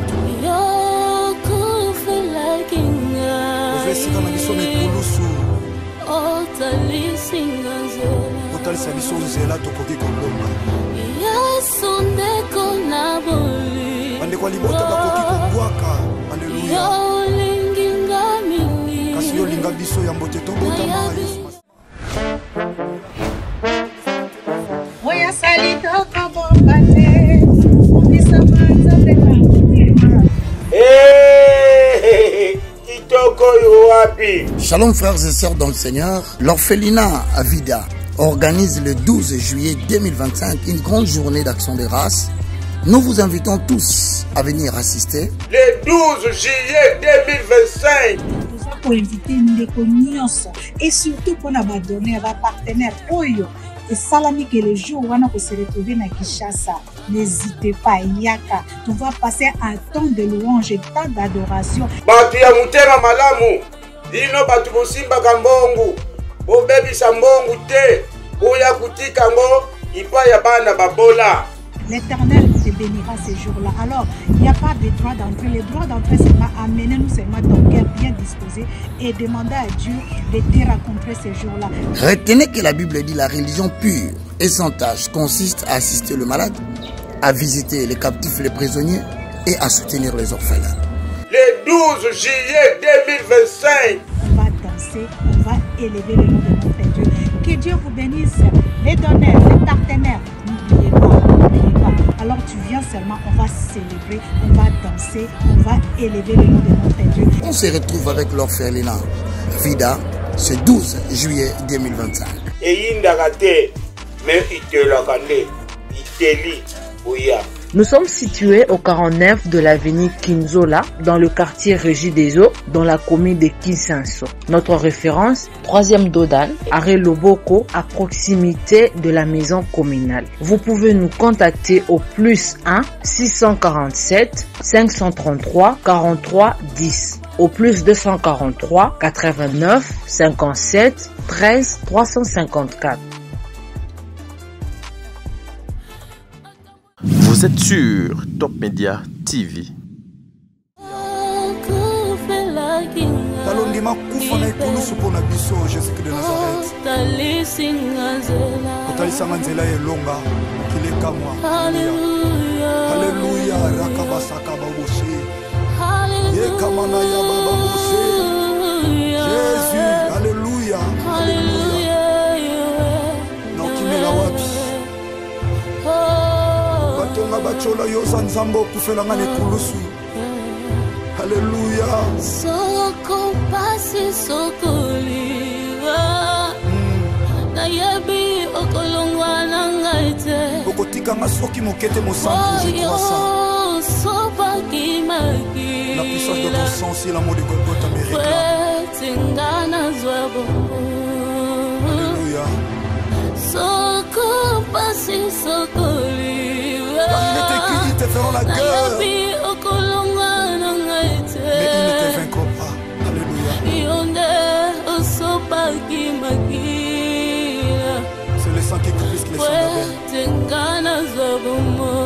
santo. Ovesika na biso mikulusu. Otalisa biso nzela tokoki kolonga. Bandeko ya libota bakoki kobwaka. Alleluya. Kasi yo linga biso ya mbote tobotama Yesu. Oya salito kabomate. Obisa manza beka. Shalom frères et sœurs dans le Seigneur, l'orphelinat Avida organise le 12 juillet 2025 une grande journée d'action de grâce. Nous vous invitons tous à venir assister. Le 12 juillet 2025. Pour inviter Ndeko Nyonso et surtout pour nous donner à partenaire Oyo et Salami que les jours où on se retrouver à Kinshasa. N'hésitez pas, Yaka. On va passer un temps de louange et temps d'adoration. Batia mutema malamu. Dino batu bosimba kambongu. Bo bebi sambongu te. Oya kutika ngo. Ipa ya bana babola. L'Éternel te bénira ces jours-là. Alors, il n'y a pas de droit d'entrée. Le droit d'entrée, c'est pas amener nous seulement ton cœur bien disposé et demander à Dieu de te rencontrer ces jours-là. Retenez que la Bible dit la religion pure et sans tâche consiste à assister le malade, à visiter les captifs, les prisonniers et à soutenir les orphelins. Le 12 juillet 2025. On va danser, on va élever le nom de notre Dieu. Que Dieu vous bénisse, les donneurs, les partenaires. N'oubliez pas, n'oubliez pas. Alors tu viens seulement, on va célébrer, on va danser, on va élever le nom de notre Dieu. On se retrouve avec l'orphelinat Vida ce 12 juillet 2025. Et indagate, mais itelakande, iteli, ouya. Nous sommes situés au 49 de l'avenue Kinzola, dans le quartier Régie des Eaux, dans la commune de Kinsanso. Notre référence, 3e Dodane, arrêt Loboko, à proximité de la maison communale. Vous pouvez nous contacter au plus 1 647 533 43 10, au plus 243 89 57 13 354. Vous êtes sur Top Media TV. Talondima kufa na ikulusu pona biso Jésus de Nazareth. Kotalisa nzela elonga kileka mwa. Alléluia rakabasaka baboshe. Yekamana ya baba boshe. Jésus, alléluia. Alléluia. Nokimela wapi? Batonga bachola yosa nzambo kufela ngane kulusu. Alléluia. Soko pasi soko liwa. Na yebi okolongwa na ngaite. Okotika ngasoki mokete mosantu je crois ça. Sopa kimaki. La puissance de ton sang c'est l'amour de Golgotha me réclame. Tingana zwabo. Alléluia. Soko pasi soko liwa. Il était écrit, ils te feront la guerre. Mais ils ne te vaincront pas. Alléluia. C'est le sang qui glisse que les sang d'Abel.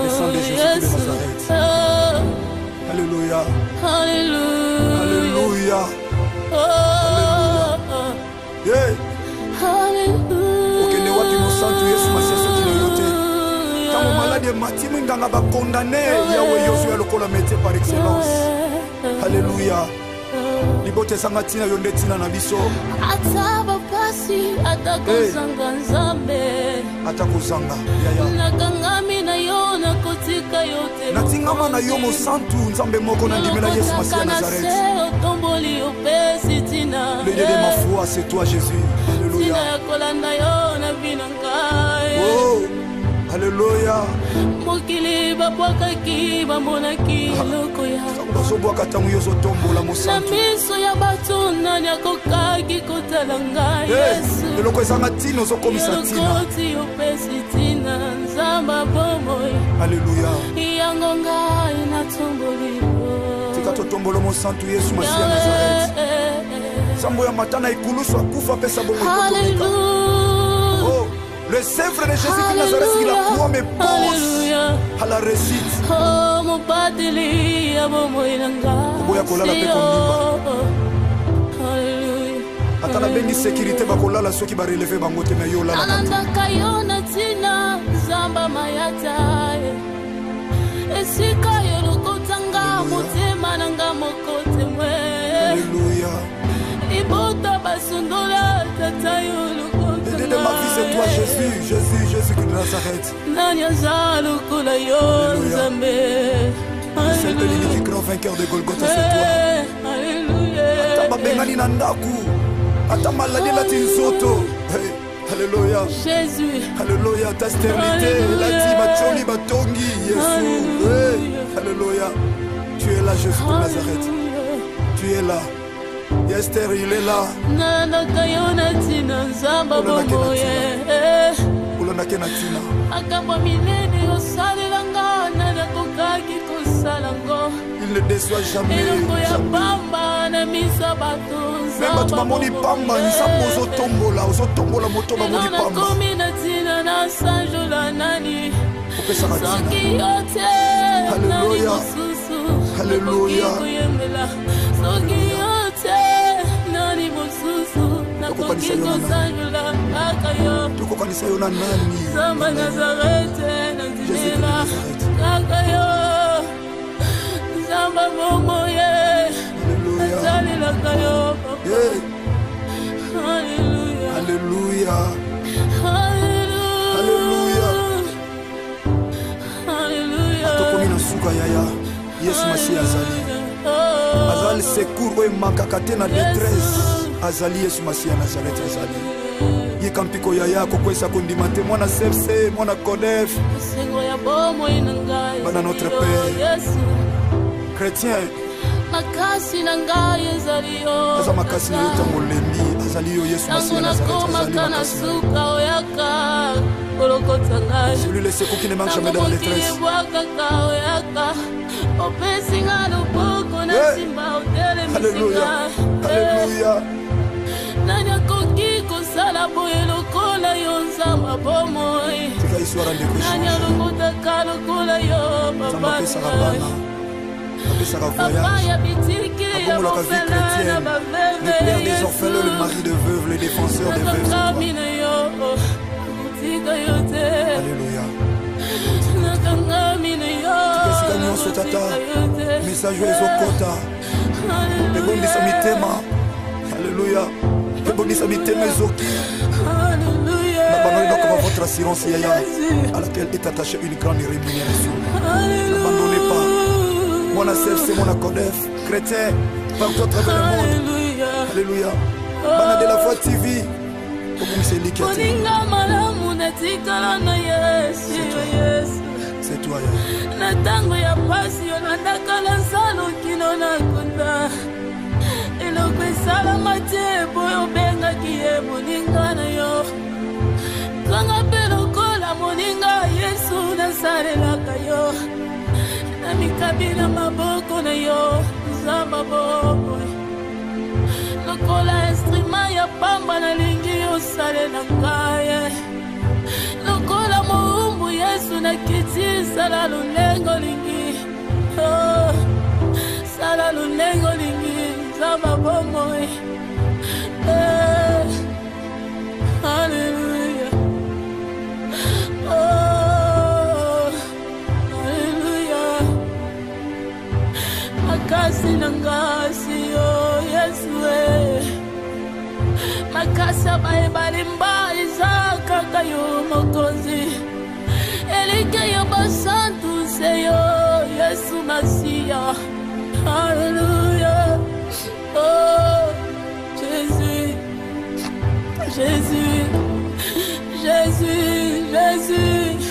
Le sang de Jésus de Nazareth. Alléluia. Alléluia. Alléluia. Yeah. Okende wapi mosantu Yesu masiasa kinoyote. Tango malade matimu nganga ba condamné Yahweh Yoshua lokola métier par excellence. Alléluia. Libote sangatina yonde tina na biso. Ataba pasi atakozanga nzambe. Atakozanga. Yaya. Nakangami na yo na kotika yote. Natingama na yo mosantu nzambe moko na ndimela Yesu Masiya Nazareth. Le Dieu de ma foi, c'est toi Jésus. Alléluia. Oh. Alléluia. Mokili babwakaki bamonaki lokoya. Bazobwaka tango yo zotombola mosantu. Miso ya bato nani akokaki kotala ngai Yesu. Eloko ezanga tina ozokomisa tina. Elokoti opesi tina nzamba bomoi. Alléluia. Yango ngai natomboli. Tika totombolo mosantu Yesu Masiya Nazareth. Sambo ya matana ikulusu akufa pesa bongo kotomeka. Oh. Le sèvre de Jésus de Nazareth, il a croix mes poches à la réussite. Oh mon Père, Oboya kolala pe kondimba. Ata na bengi sécurité bakolala soki ba relever bango te na yo lala. Anandaka yo na tina zamba mayata. Esika yo lokotanga motema nanga mokote mwe. Alléluia. Ibota basundola tata yo lokotanga. Dédé ma vie c'est toi Jésus, Jésus, Jésus de Nazareth. Nanya za lokola yo Nzambe. C'est le l'unique grand vainqueur de Golgotha, c'est toi. Alléluia. Ata bengani na ndaku. Ata maladi la tinsoto. Alléluia. Jésus. Alléluia. Ta stérilité. La tibacholi batongi. Jésus. Alléluia. Tu es là, Jésus de Nazareth. Tu es là. Esther, il est là. Nana kayona tina zamba bomoye. Ulona kenatina. Akamba minene osalelanga nana kokaki kosalango. Il ne déçoit jamais. Elongo ya pamba na misa bato. Même tu m'as moni pamba, nous sommes aux tombola moto mamoni pamba. Komi na tina na sanjola nani. Soki yote. Alléluia. Alléluia. Soki yote. Nani mosusu. Nakoki kosanjola akayo. Tukokanisa yo na nani? Zamba Nazareth na zimela. Akayo. Zamba momoye. Alléluia. Alléluia. Alléluia. Alléluia. Alléluia. Atokomi na suka yaya. Yesu Masiya azali. Azali secours oyo makaka te na détresse. Azali Yesu Masiya Nazareth azali. Yikampiko yaya kokwesa kondima te mwana sepse mwana kodef. Bana notre Père. Chrétien. Makasi na ngai ezali yo. Aza makasi na yo tango lembi. Azali yo Yesu Masiya Nazareth azali makasi na yo. Celui le secours qui ne manque jamais dans la détresse. Alléluia. Alléluia. Nanya koki kosala boye lokola yo nzamba bomoi. Tika histoire de Dieu. Nanya lokota ka lokola yo papa. Papa ya bitiki ya mofela na baveve. Le père des orphelins, le mari de veuve, le défenseur des veuves. Alléluia. Tika nyonso tata. Message ezokota. Ebondisa mitema. Alléluia. Ebondisa mitema ezoki. N'abandonnez donc votre assurance yaya à laquelle est attachée une grande rémunération. N'abandonnez pas. Mon ACFC, mon ACODEF, chrétien, partout à travers le monde. Alléluia. Bana de la Foi TV. C'est toi, Yaya. Natango ya pasi yo nadakala salo kino na kunda. Eloko esala te boyo benga kiye moninga na yo. Kanga pelo kola moninga Yesu nasalelaka yo. Na mikabila maboko na yo zamba bobo. Lokola instrument ya pamba na lingi yo sale na ngaye. Lokola moumbu Yesu na kiti sala lulengo lingi. Oh, sala lulengo lingi zamba bobo. Hallelujah. Oh, hallelujah. Makasi nangasi yo Yesu. Makasa bae balimba izaka kayo mokozi. Elike yo basantu seyo Yesu Masiya. Hallelujah. Oh, Jésus. Jésus. Jésus. Jésus.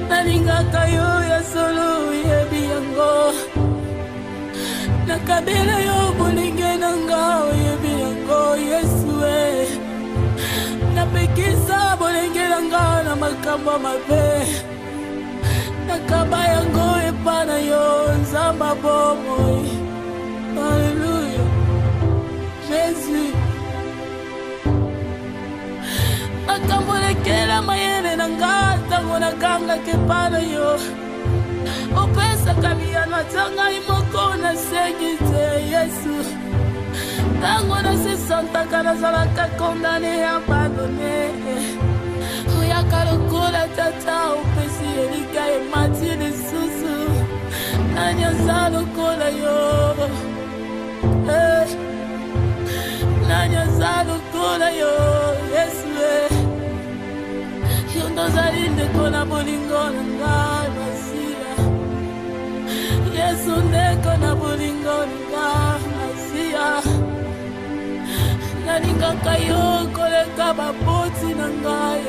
Nalinga kayo ya solo yebi yango. Nakabela yo bulinge nanga yebi yango Yesu. Napekisa bulinge nanga na makambo mabe. Nakaba yango epana yo nzamba bomo. Alléluia. Jésus. Akambolekela mayele nanga tango nakanga kepana yo. Opesa kabia natanga nasengi te Yesu ntango nasesantaka nazalaka kondane ya bandone oyaka lokola tata opesi elika emati lisusu nani aza lokola yo nani aza lokola yo Yesu yo ndozali ndeko na bolingo na ngai Masiya Yesu ndeko na bolingo na ngai Masiya nalingaka yo koleka baboti na ngai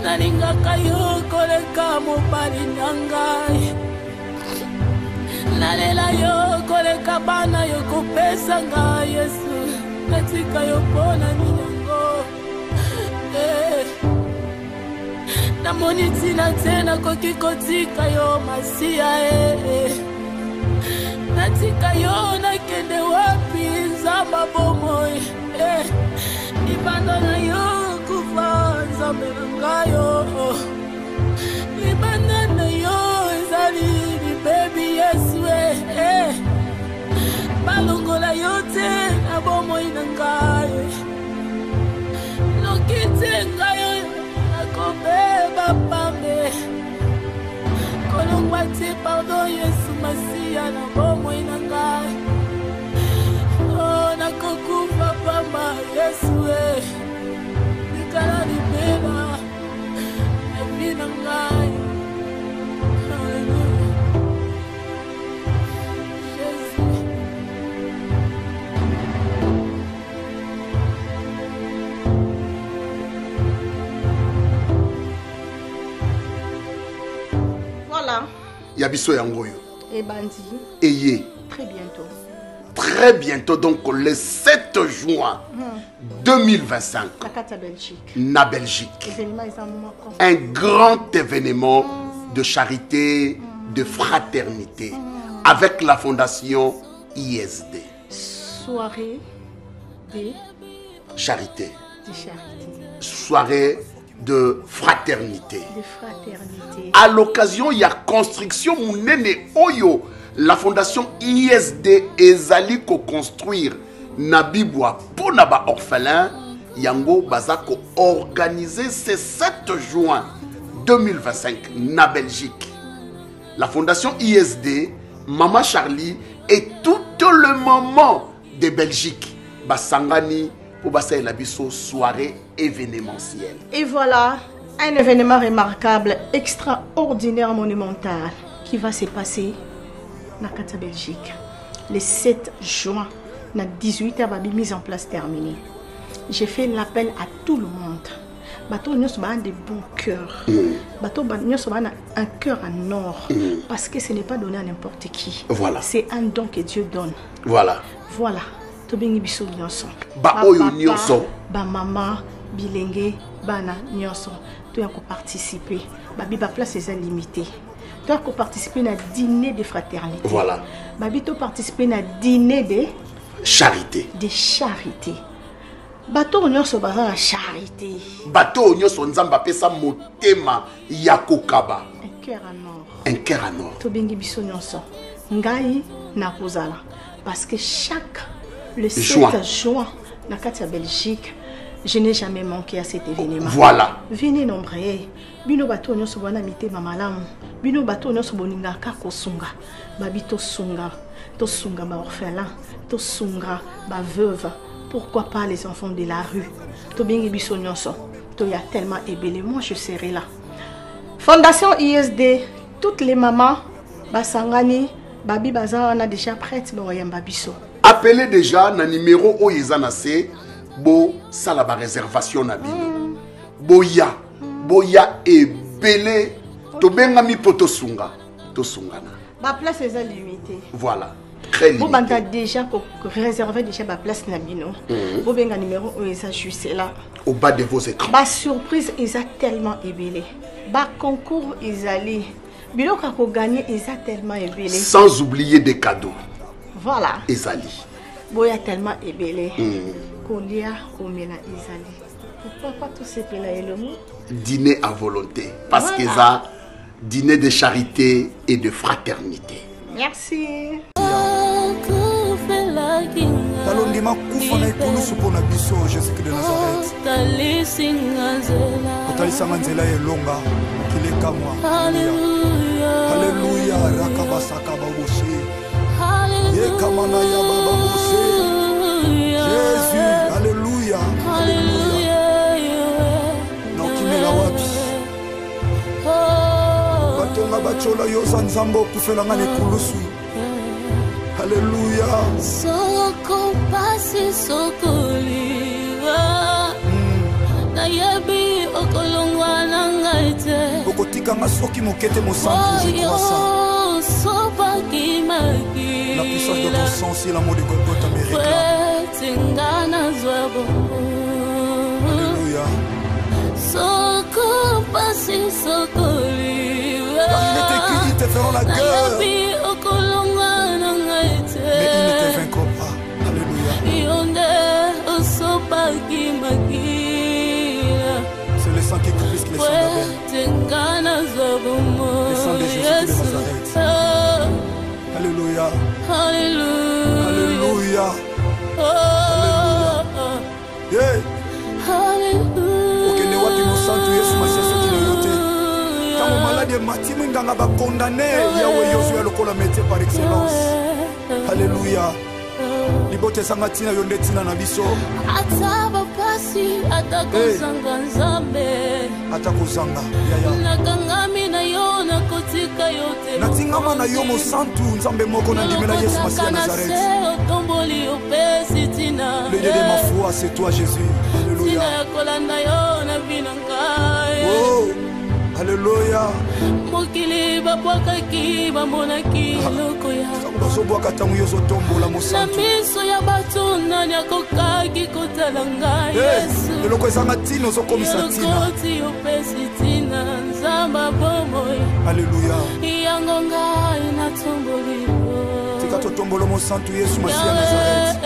nalingaka yo koleka mobali na ngai nalela yo koleka bana yo kopesa ngai Yesu natika yo mpona minyango namoni ntina te nakoki kotika yo Masiya natika yo nakende wapi nzamba bomoi libanda na yo kufa nzambe na ngayo libanda na yo ezali libebi Yesu balongola yo te na bomoi na ngai noki te ngai nakobeba pambe kolongwa te pardon Yesu Masiya na bomoi na ngai nakokufa pamba Yesu likala libela evi na ngai Hallelujah Jésus. Voilà. Yabiso yangoyo. Et Bandi. Eye. Très bientôt. Très bientôt, donc le 7 juin 2025, La Belgique. na Belgique. Un grand événement de charité, de fraternité, avec la fondation ISD. Soirée de Charité. charité. Soirée de fraternité. De fraternité. À l'occasion, il y a construction Mounene Oyo. La fondation ISD ezali ko construire Nabibwa pour naba orphelin yango bazako organiser ce 7 juin 2025 na Belgique. La fondation ISD, Mama Charlie et tout le moment de Belgique basangani pour basa elabiso soirée événementielle. Et voilà un événement remarquable, extraordinaire, monumental qui va se passer na Kata Belgique le 7 juin na 18h babi mise en place terminée. J'ai fait l'appel à tout le monde. Bateau nous sommes de bon cœur. Bateau nous sommes un cœur en or parce que ce n'est pas donné à n'importe qui. Voilà. C'est un don que Dieu donne. Voilà. Voilà. To bengi biso nyonso. Ba oyo nyonso. Ba mama bilenge bana nyonso. To ya ko participer. Babi ba place est limitée. Tu as participé à un dîner de fraternité. Voilà. Babito participer à un dîner de charité. De charité. Bato onyo so baza la charité. Bato onyo so nzamba pesa motema yakokaba. Un cœur en or. Un cœur en or. To bengi biso nyonso. Ngai na kozala parce que le 7 juin na Katia Belgique, je n'ai jamais manqué à cet événement. Voilà. Venez nombreux. Bino bato nyonso bana mitema malamu. Bino bato nyonso boninga ka kosunga. Babito sunga. To sunga ba orphelin, to sunga ba veuve. Pourquoi pas les enfants de la rue? To bengi biso nyonso. To ya tellement ébélé, moi je serai là. Fondation ISD, toutes les mamans basangani babi baza on a déjà prête ba yamba biso. Appelez déjà na numéro oyezana C bo sala ba réservation na bino. Boya ebele to bengami poto sunga to sungana. Ba place est limitée. Voilà. Très limité. Vous avez déjà réservé déjà ma place na bino. Vous avez un numéro oyeza juste là. Au bas de vos écrans. Ma surprise est tellement ébélé. Ba concours est allé. Bilo kako gagner est tellement ébélé. Sans oublier des cadeaux. Voilà. Ezali. Boya tellement ébélé. Kolia komela ezali. Pourquoi pas tout ces pela elomo? Dîner à volonté. Parce que ça, dîner de charité et de fraternité. Merci. talondima kufa na ekulusu mpo na biso Jésus-Christ de Nazareth otalisanga nzela elonga kilekamwa Alléluia rakabasaka baboshe yekamana ya baboshe Jésus Alléluia Alléluia na okimela wapi batonga bachola yoza nzambe okufelanga na ekulusu Alléluia. Soko pasi sokoliwa. Nayabi okolongwa nangaite. Okotika masoki mokete mosantu je crois ça. Sopa kimaki. La puissance de ton sang si l'amour de Golgotha me réclame. Tingana zwabo. Alléluia. Soko pasi sokoliwa. Car il est écrit, ils te feront la guerre. Nayabi okolongwa nangaite. Mais ils ne te vaincront pas. Alléluia. C'est le sang qui glisse les sangs d'Abel. Le sang de Jésus de Nazareth. Alléluia. Alléluia. Alléluia. Yeah. Okende wapi mosantu Yesu masiasa kinayote. Tango malade matimu nganga ba condamné Yahweh Yosu ya lokola métier par excellence. Alléluia. Libote sanga tina yonde tina na biso. Ataba pasi atakozanga nzambe. Atakozanga yaya. Nakangami na yo na kotika yote. Natingama na yo mosantu nzambe moko na ndimela Yesu Masiya Nazareth. Otomboli opesi tina. Le Dieu de ma foi c'est toi Jésus. Alléluia. Tina kolanda yo na binangai. Oh. Alléluia. Mokili babwakaki bamonaki eloko ya basobwaka ntango yo ozotombola mosantu na miso ya bato nani akokaki kotala ngai Yesu eloko ezanga ntina ozokomisa ntina opesi ntina nzamba bomoi Alléluia. yango ngai natomboli tika totombola mosantu Yesu Masiya Nazareth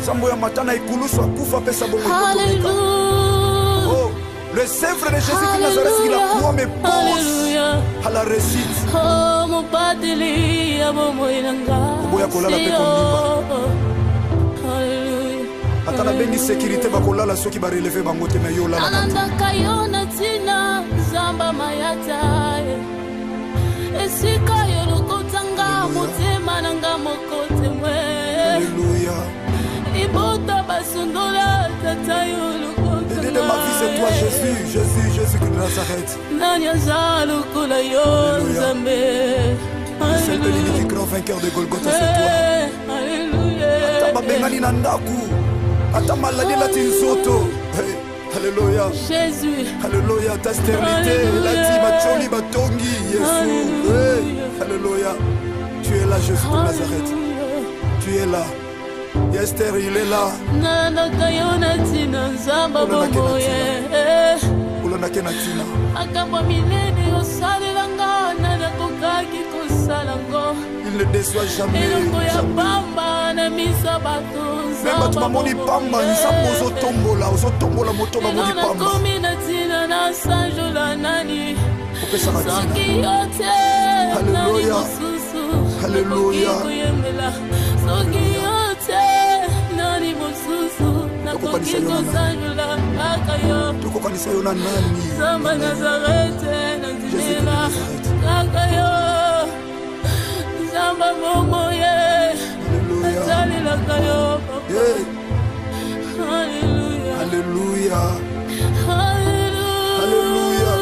nzambo ya matana ekulusu akufa apesa bomoi. Oh. Le Sèvre de Jésus de Nazareth, il a croix me pose à la réussite. Oh, mon pateli, Boya kolala pe kondimba. Atana bengi sécurité ba kolala soki ba relever bango te me yo la. Ananda kayona tina zamba mayata. Esika yo lokotanga motema nanga mokote mwe. Alléluia. Ibota basundola tata yo. De ma vie c'est toi Jésus, Jésus, Jésus de Nazareth. C'est le l'unique grand vainqueur de Golgotha, c'est toi. Alléluia. Ata bengani na ndaku, ata maladi la tinsoto. Alléluia. Jésus. Alléluia, ta stérilité, la timacholi batongi, Jésus. Alléluia. Tu es là Jésus de Nazareth. Tu es là. Esther, il est là. Nana kayona tina nzamba bomoye. Ulona kenatina. Akamba milene osalelanga nana kokaki kosalango. Il ne déçoit jamais. Eloko ya pamba na misa bato nzamba. Même tu mamoni pamba, nzambo ozotombola moto mamoni pamba. Nana komi na tina na sanjola nani. Opesa na tina. Soki yote. Alléluia. Alléluia. Soki yote. Nani mosusu. Nakoki kosanjola akayo. Tukokanisa yo na nani? Zamba Nazareth nazimela akayo. Zamba momoye. Nazalela kayo. Alléluia. Alléluia. Alléluia.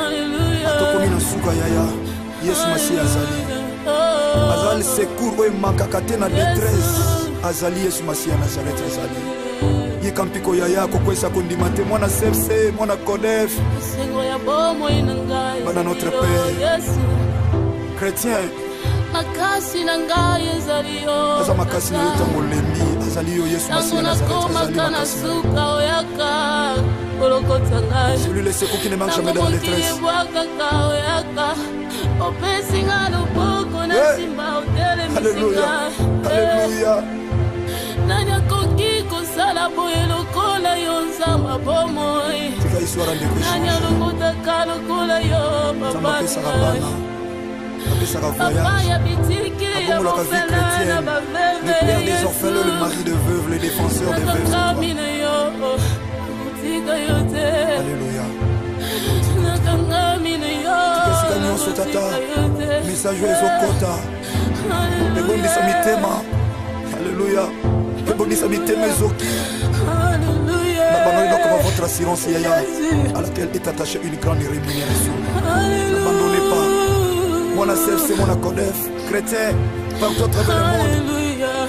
Alléluia. Atokomi na suka yaya. Yesu Masiya azali. Azali secours oyo emakaka te na détresse. Azali Yesu Masiya Nazareth azali. Yika mpiko yaya kokwesa kondima te mwana CFC, mwana CODEF. Bana notre Père. Chrétien. Makasi na ngai ezali yo. Aza makasi na yo tango lembi. Azali yo Yesu Masiya Nazareth azali. Celui le secours qui ne manque jamais dans la détresse. Alléluia. Alléluia. Nanya koki kosala boye lokola yo nzamba bomoi. Tika histoire de Nanya lokota kalokola yo papa. apesaka voyage abongolaka vie chrétienne, le père des orphelins, le mari de veuve, le défenseur des veuves. Alléluia. Tikesika nyonso tata message ezokota ebondisa mitema. Alléluia. Ebondisa mitema ezoki na bango comme votre assurance yaya à laquelle est attachée une grande rémunération. N'abandonnez pas. Mon CFC, mon Codef, chrétien, partout à travers le monde.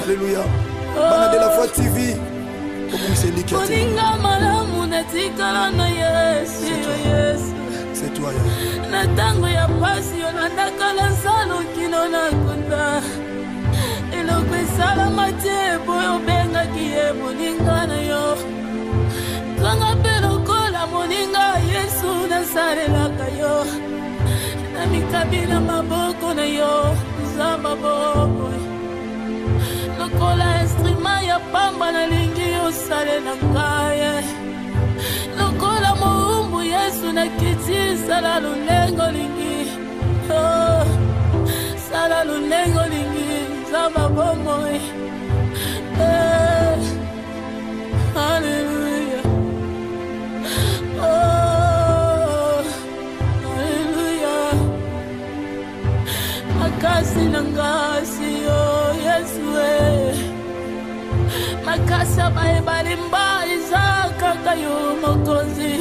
Alléluia. Bana de la foi TV. C'est toi, Natango ya pasi onandakala nsalo kino nakunda eloko esalama te boyo obengaki ye moninga na yo kanga mpe lokola moninga yesu nasalelaka yo na mikabi na maboko na yo nzamba boboy lokola instrument ya pamba nalingi osalela ngaye lokola moumbu yesu nakiti sala lulengo lingi sala lulengo lingi nzamba bomoy Hallelujah. Hallelujah. Makasi nangasi yo yesu makasa bae balimba izaka kayo mokozi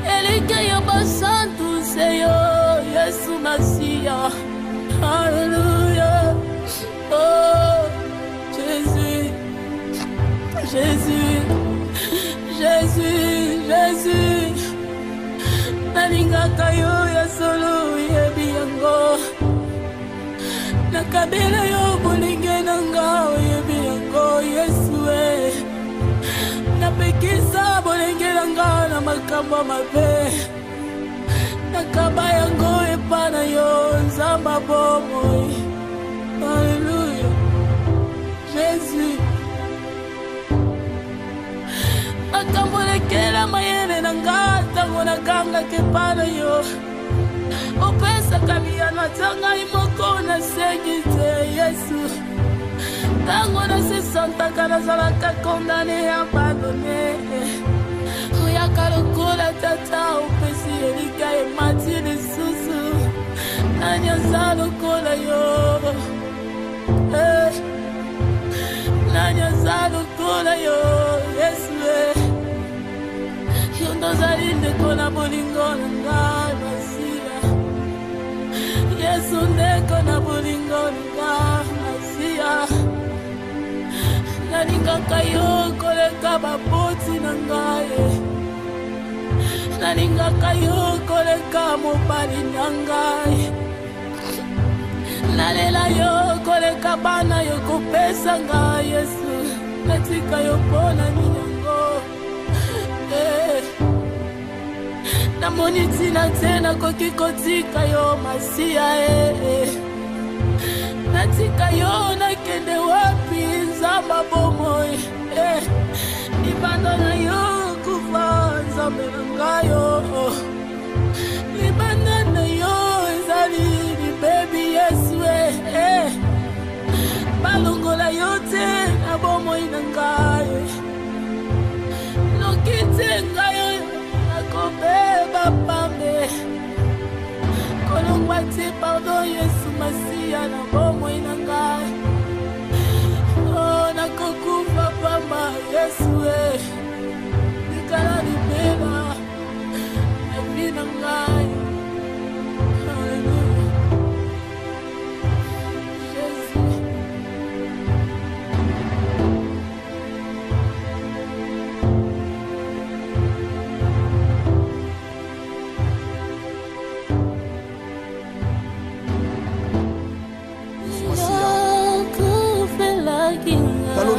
elike yo basantu seyo yesu masia. Hallelujah. Oh Jésus, Jésus, Jésus, Jésus. Nalinga kayo ya solo yebi yango nakabela yo bolinge nanga yebi yango yesu napekisa bolinge nanga na makambo mabe nakaba yango epana yo nzamba bomoy. Alléluia. Jésus akambolekela mayele nanga tango nakanga kepana yo opesa kabiyana tanga imoko na segite yesu tango na sesantaka nazalaka kondane abandone oyaka lokola tata opesi elika emati lisusu nani aza lokola yo nani aza lokola yo yesu yo ndozali ndeko na bolingo na ngai masia yesu ndeko na bolingo na ngai masia nalingaka yo koleka baboti na ngai nalingaka yo koleka mobali na ngai nalela yo koleka bana yo kopesa ngai yesu natika yo mpona ninyango namoni ntina te nakoki kotika yo masia natika yo nakende wapi nzamba bomoy libanda na yo kufa nzambe na ngayo libanda na yo ezali libebi yesu balongola yo te na bomoy na ngayo noki te ngayo nakobeba pambe kolongwa te pardon yesu masia na bomoy na ngayo nakokufa pamba yesu likala libela na vi na ngayo.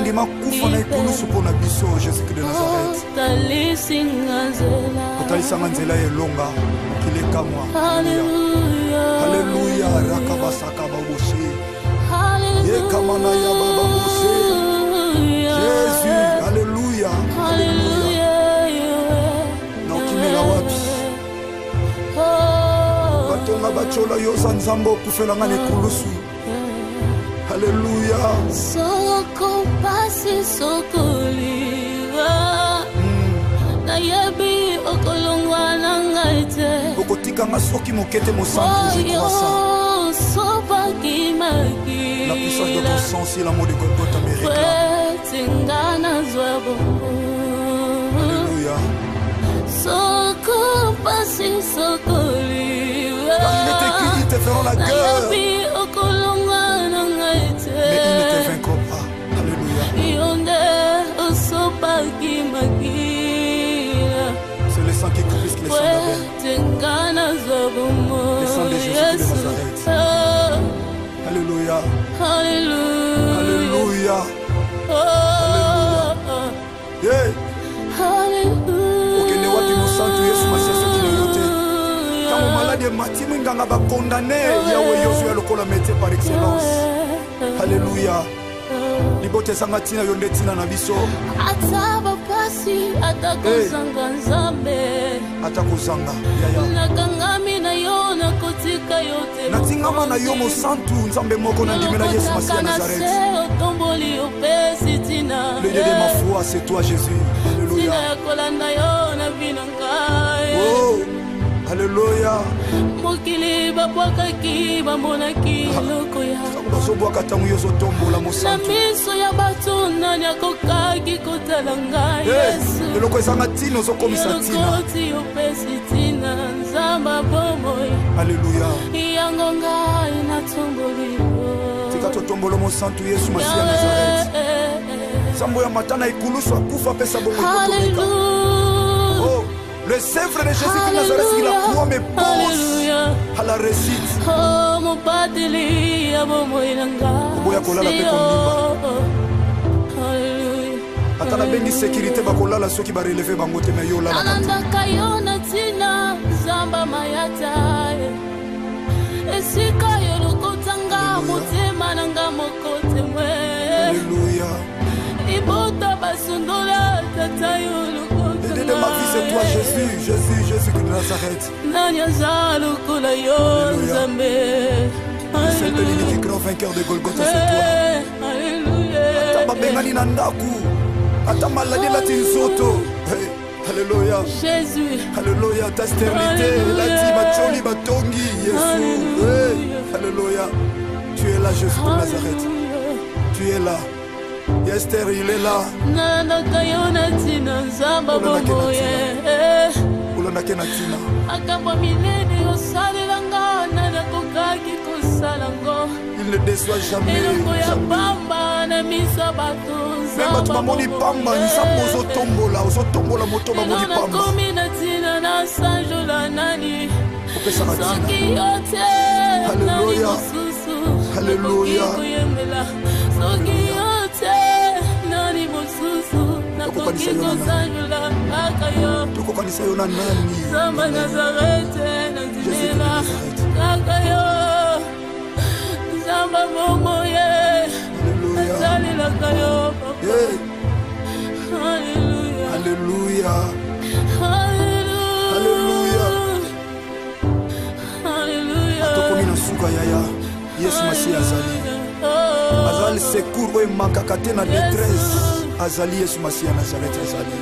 ndima kufa na ikulusu mpona biso Jésus-Christ de Nazareth kotalisanga nzela elonga kilekamwa. Haleluya rakabasaka baboshe yekamana ya baba boshe Jésus. Haleluya na okimela wapi batonga bachola yoza nzambo okufelanga nekulusu. Alléluia. Soko pasi sokoliwa. Nayebi okolongwa nangaite. Okotikanga soki mokete mosantu je crois ça. La puissance de ton sang, c'est l'amour de Golgotha me réclame. Alléluia. Car il est écrit, ils te feront la guerre, mais ils ne te vaincront pas. Alléluia. C'est le sang qui glisse les sangs d'Abel. Le sang de Jésus de Nazareth. Alléluia. Alléluia. Alléluia. Yeah. Okende wapi mosantu Yesu masiasa kinayote. Tango malade mati mwinganga ba condamné Yahweh Yosu ya lokola métier par excellence. Alléluia. Libote sanga tina yonde tina na biso. Ataba pasi atakozanga nzambe. Atakozanga. Yaya. Nakangami na yo na kotika yote. Natingama na yo mosantu nzambe moko na ndimela Yesu masiya Nazareth. Le Dieu de ma foi, c'est toi Jésus. Alléluia. Oh, alléluia. Mokili babwakaki bamonaki eloko ya bazobwaka ntango yo ozotombola mosantu. Na miso ya bato nani akokaki kotala ngai Yesu. Eloko ezanga ntina ozokomisa ntina. Opesi ntina nzamba bomoi. Alléluia. Yango ngai natomboli. Tika totombolo mosantu Yesu masiya Nazareth. Sambo ya matana ikulusu akufa pesa bongo ikotomeka. Oh, le Sèvre de Jésus de Nazareth, il a croix me pose à la réussite. Oh, mon pateli, abomo inanga. Boya kolala pe kondimba. Alléluia. Atana bengi sécurité bakolala soki ba relever bango te me yo la. Ananda kayona tina zamba mayata. Esika yo lokotanga motema nanga mokote mwe. Alléluia. Ibota basundola tata yo lokotanga. De ma vie c'est toi Jésus, Jésus, Jésus de Nazareth. Nanya zalo kula yo zambe. C'est le l'unique grand vainqueur de Golgotha, c'est toi. Alléluia. Ata bengani na ndaku. Ata maladi la tinsoto. Alléluia. Jésus. Alléluia. Ta sternité, la timacholi batongi, Jésus. Alléluia. Tu es là, Jésus de Nazareth. Tu es là. Esther, il est là. Nana kayona tina nzamba bomoye. Ulona kenatina. Akamba milene osalelanga nana kokaki kosalango. Il ne déçoit jamais. Eloko ya pamba na misa bato nzamba. Même tu mamoni pamba, nzambo ozotombola moto mamoni pamba. Nana komi na tina na sanjola nani. Opesa na tina. Soki yote. Alléluia. Alléluia. Soki yote. Nani mosusu. Nakoki kosanjola akayo. Tukokanisa yo na nani? Zamba Nazareth nazimela kakayo. Zamba momoye. Nazalela kayo papa. Alléluia. Alléluia. Alléluia. Alléluia. Atokomi na suka yaya. Yesu Masiya azali. Azali secours oyo emakaka te na détresse. Azali Yesu Masiya Nazareth azali.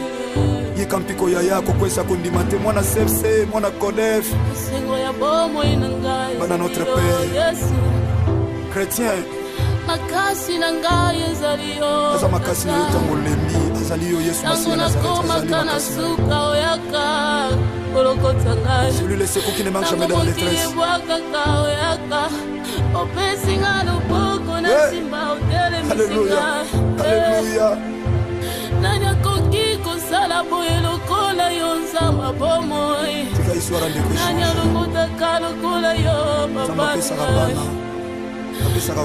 Yika mpiko yaya kokwesa kondima te mwana CFC, mwana CODEF. Bana notre Père. Chrétien. Makasi na ngai ezali yo. Aza makasi na yo tango lembi. Azali yo Yesu Masiya Nazareth. Celui le secours qui ne manque jamais dans la détresse. Alléluia. Alléluia. Nanya koki kosala boye lokola yo nzamba bomoi. Tika histoire de Christ. Nanya lokota kalokola yo papa.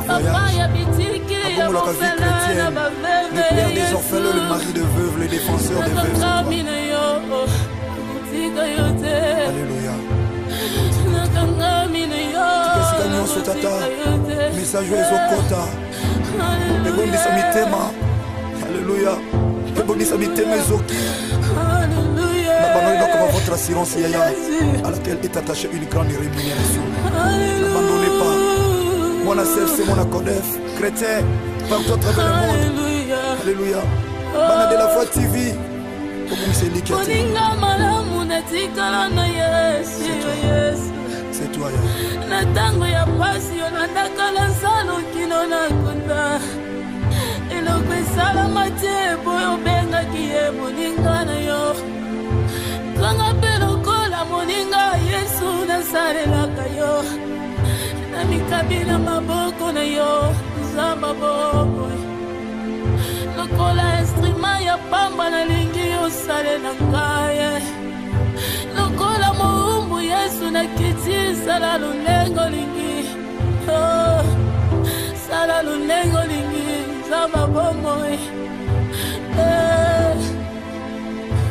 Papa ya bitiki ya bofela na baveve. Le père des orphelins, le mari de veuves, le défenseur des veuves. Alléluia. Tikesika nyonso tata. Message ezokota. Ebondisa mitema. Alléluia. Ebondisa mitema ezoki. Na bango eloko votre assurance yaya à laquelle est attachée une grande rémunération. N'abandonnez pas. Mon CFC, mon Codef, chrétien, partout à travers le monde. Alléluia. Bana de la foi TV. C'est toi, na tango ya pasi yo nandakala nsalo kino na kunda eloko esalama te boyo obengaki ye moninga na yo kanga mpe lokola moninga yesu nasalelaka yo na mikabi na maboko na yo nzamba boboy lokola instrument ya pamba nalingi yosalela ngaye lokola moumbu yesu nakiti sala lulengo lingi sala lulengo lingi zaba bomoi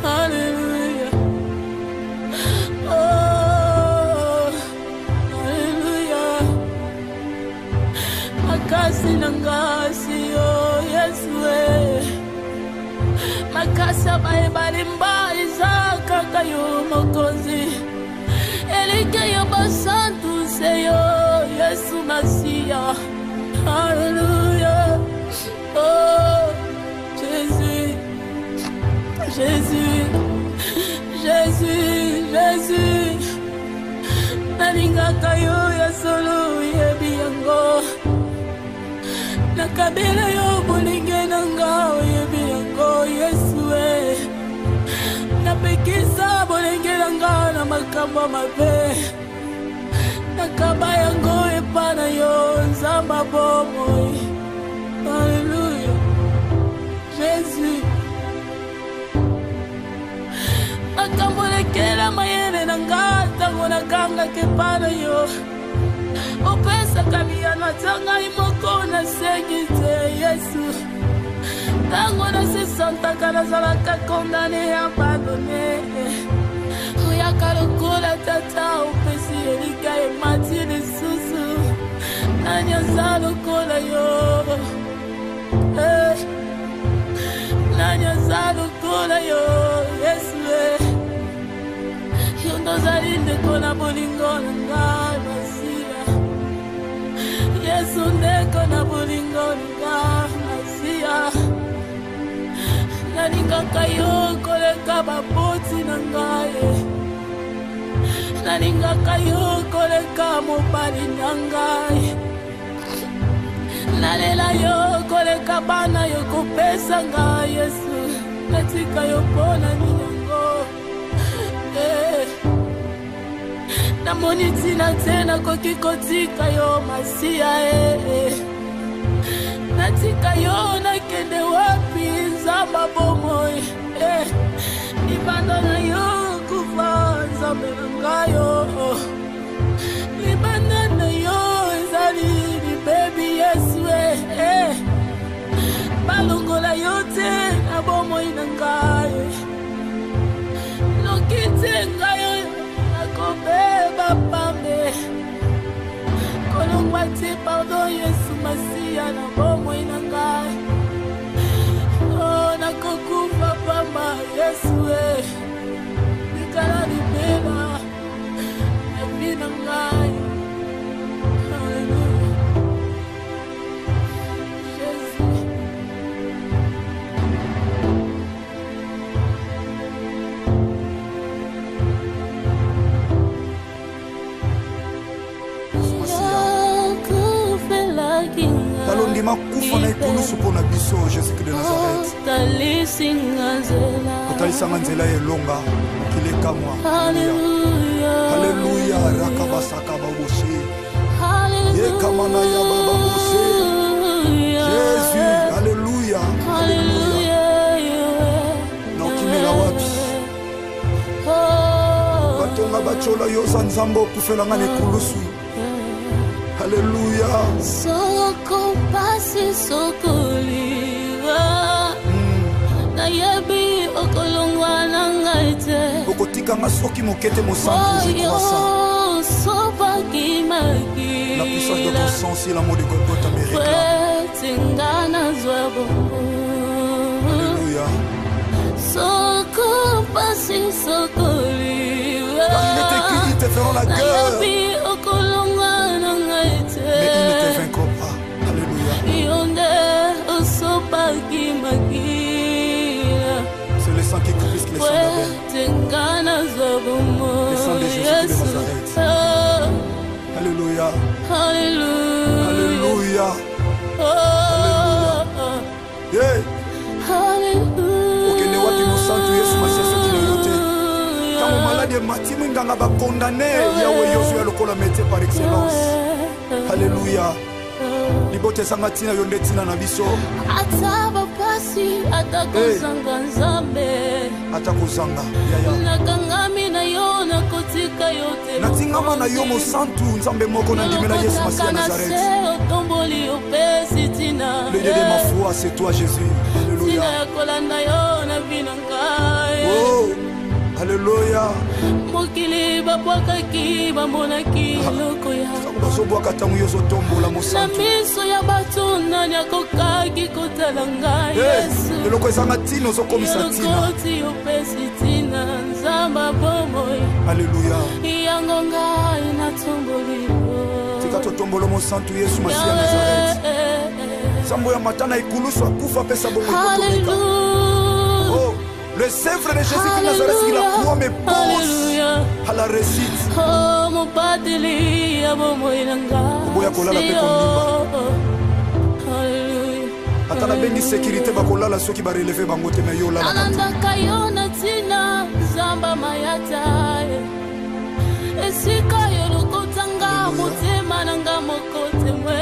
Hallelujah. Hallelujah. Makasi nangasi yo yesu makasa bae balimba izaka kayo mokozi elike yo basantu seyo yesu masia Hallelujah. Oh Jésus Jésus Jésus Jésus nalinga kayo ya solo yebi yango nakabela yo bolinge nanga yebi yango yesu napekisa bolinge nanga na makambo mabe nakaba yango epana yo nzamba bomoi Alléluia Jésus makambo lekela mayele nanga tango nakanga kepana yo opesa kamiyano tanga imoko na segite yesu tango na sesantaka nazalaka kondane abandone oyaka lokola tata opesi elika emati lisusu nani aza lokola yo nani aza lokola yo yesu yo ndozali ndeko na bolingo na ngai masia yesu ndeko na bolingo na ngai masia nalingaka yo koleka baboti na ngai nalingaka yo koleka mobali na ngai nalela yo koleka bana yo kopesa ngai yesu natika yo mpona ninyango namoni ntina te nakoki kotika yo masia natika yo nakende wapi nzamba bomoi libanda na yo kufa nzambe na ngayo libanda na yo ezali libebi yesu balongola yo te na bomoi na ngayo noki te ngayo nakobeba pambe kolongwa te pardon yesu masia na bomoi na ngai nakokufa pamba yesu likala libela na vi na ngai Hallelujah Jésus talondima kufa na ekulusu mpo na biso jésus-christ de nazareth otalisanga nzela elonga kilekamwa Haleluya rakabasaka baboshe yekamana ya bababoshe jésus Haleluya na okimela wapi batonga bacola yoza nzambe okufelanga na ekulusu Haleluya soko pasi soko liwa na yebi okolongwa na ngaite okotikanga soki mokete mosantu je crois ça sopa kimaki la puissance de ton sang si l'amour de Golgotha me réclame tingana zwabo Alléluia soko pasi soko liwa car il est écrit ils te feront la guerre Alléluia. Alléluia. Yeah. Okende wapi mosantu Yesu Masiya soki na yo te. Tango maladi emati mwinganga bakondane yawe Yozué lokola métier par excellence. Alléluia. Libote sanga tina yo nde tina na biso. Ataba pasi atakozanga nzambe. Atakozanga yaya. Nakangami na yo nakotika yo te. Natingama na yo mosantu nzambe moko na ndimela Yesu Masiya Nazareth. Otomboli opesi tina. Le Dieu de ma foi, c'est toi Jésus. Alléluia. Tina ya kolanda yo na binangai. Oh, alléluia. Mokili babwakaki bamonaki eloko ya. Bazobwaka ntango yo ozotombola Na mosantu. miso ya bato nani akokaki kotala ngai Yesu. Eloko ezanga ntina ozokomisa ntina. Elokoti opesi tina nzamba bomoi. Alléluia. Yango ngai natomboli yo. Tika totombola mosantu Yesu Masiya Nazareth. Sambo ya matana ikulusu akufa pesa bongo ikotomeka. Oh, le sèvre de Jésus de Nazareth qui la croix me pose à la réussite. Oh, mon pateli abomoi nanga. Oboya kolala pe kondimba. Alléluia. Ata na bengi sécurité bakolala soki barelevé bango te me yo lala. Alandaka yo na tina zamba mayata. Esika yo lokotanga motema nanga mokote mwe.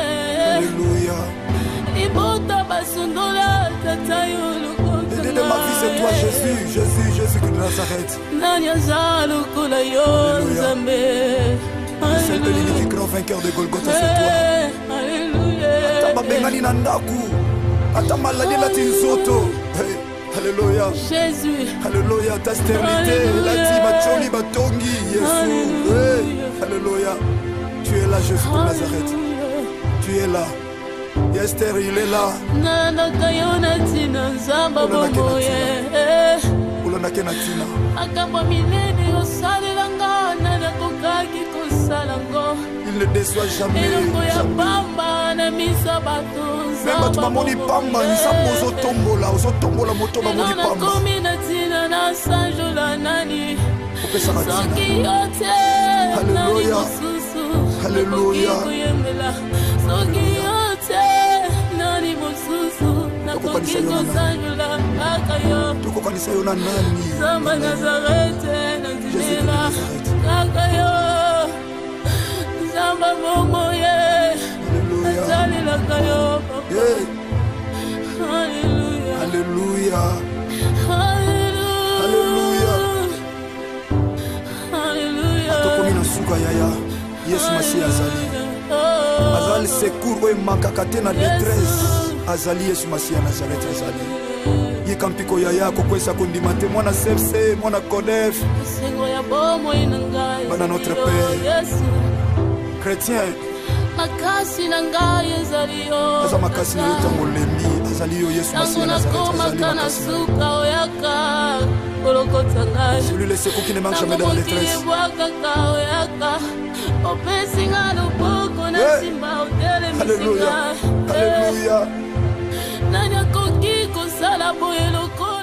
Alléluia. Ibota basundola tata yo lokotanga. L'idée de ma vie c'est toi Jésus, Jésus, Jésus de Nazareth. Nanya zalo kula yo nzambe. C'est le grand vainqueur de Golgotha, c'est toi. Alléluia. Ata babengani na ndaku. Ata maladi la tinzoto. Hey, alléluia. Jésus. Alléluia, ta stérilité, la dit macholi batongi, Jésus. Hey, alléluia. Tu es là, Jésus de Nazareth. Tu es là. Esther, il est là. Nana kayona tina nzamba bomoye. Ulonake na tina. Akamba minene osalelanga nana kokaki kosalango. Il ne déçoit jamais. Eloko ya pamba na misa bato Même bato bamoni pamba, nzambo ozotombola moto bamoni pamba. Nakomi na tina na sanjola nani. Opesaka tina. Soki yote nani mosusu. Alléluia. Soki yote nani mosusu. Nakoki kosanjola kaka yo. Tokokanisa yo na nani? Zamba Nazarete na zinela kaka yo. Zamba momoye. Alléluia. Alléluia. Alléluia. Alléluia. Alléluia. Atokomi na suka yaya. Yesu Masiya azali. Azali secours oyo emakaka te na détresse. Azali Yesu Masiya Nazareth azali. Yika mpiko yaya kokwesa kondima te mwana sepse mwana kodef. Bana notre Père. Chrétien. Makasi na ngai ezali yo. Aza makasi na yo tango lembi. Azali yo Yesu Masiya Nazareth azali makasi na yo. Oyaka kolokota ngai. Celui le secours qui ne manque jamais dans la détresse. Opesinga loboko na simba Alléluia. otelemisi ngai. Alléluia. Nani akoki kosala boye lokola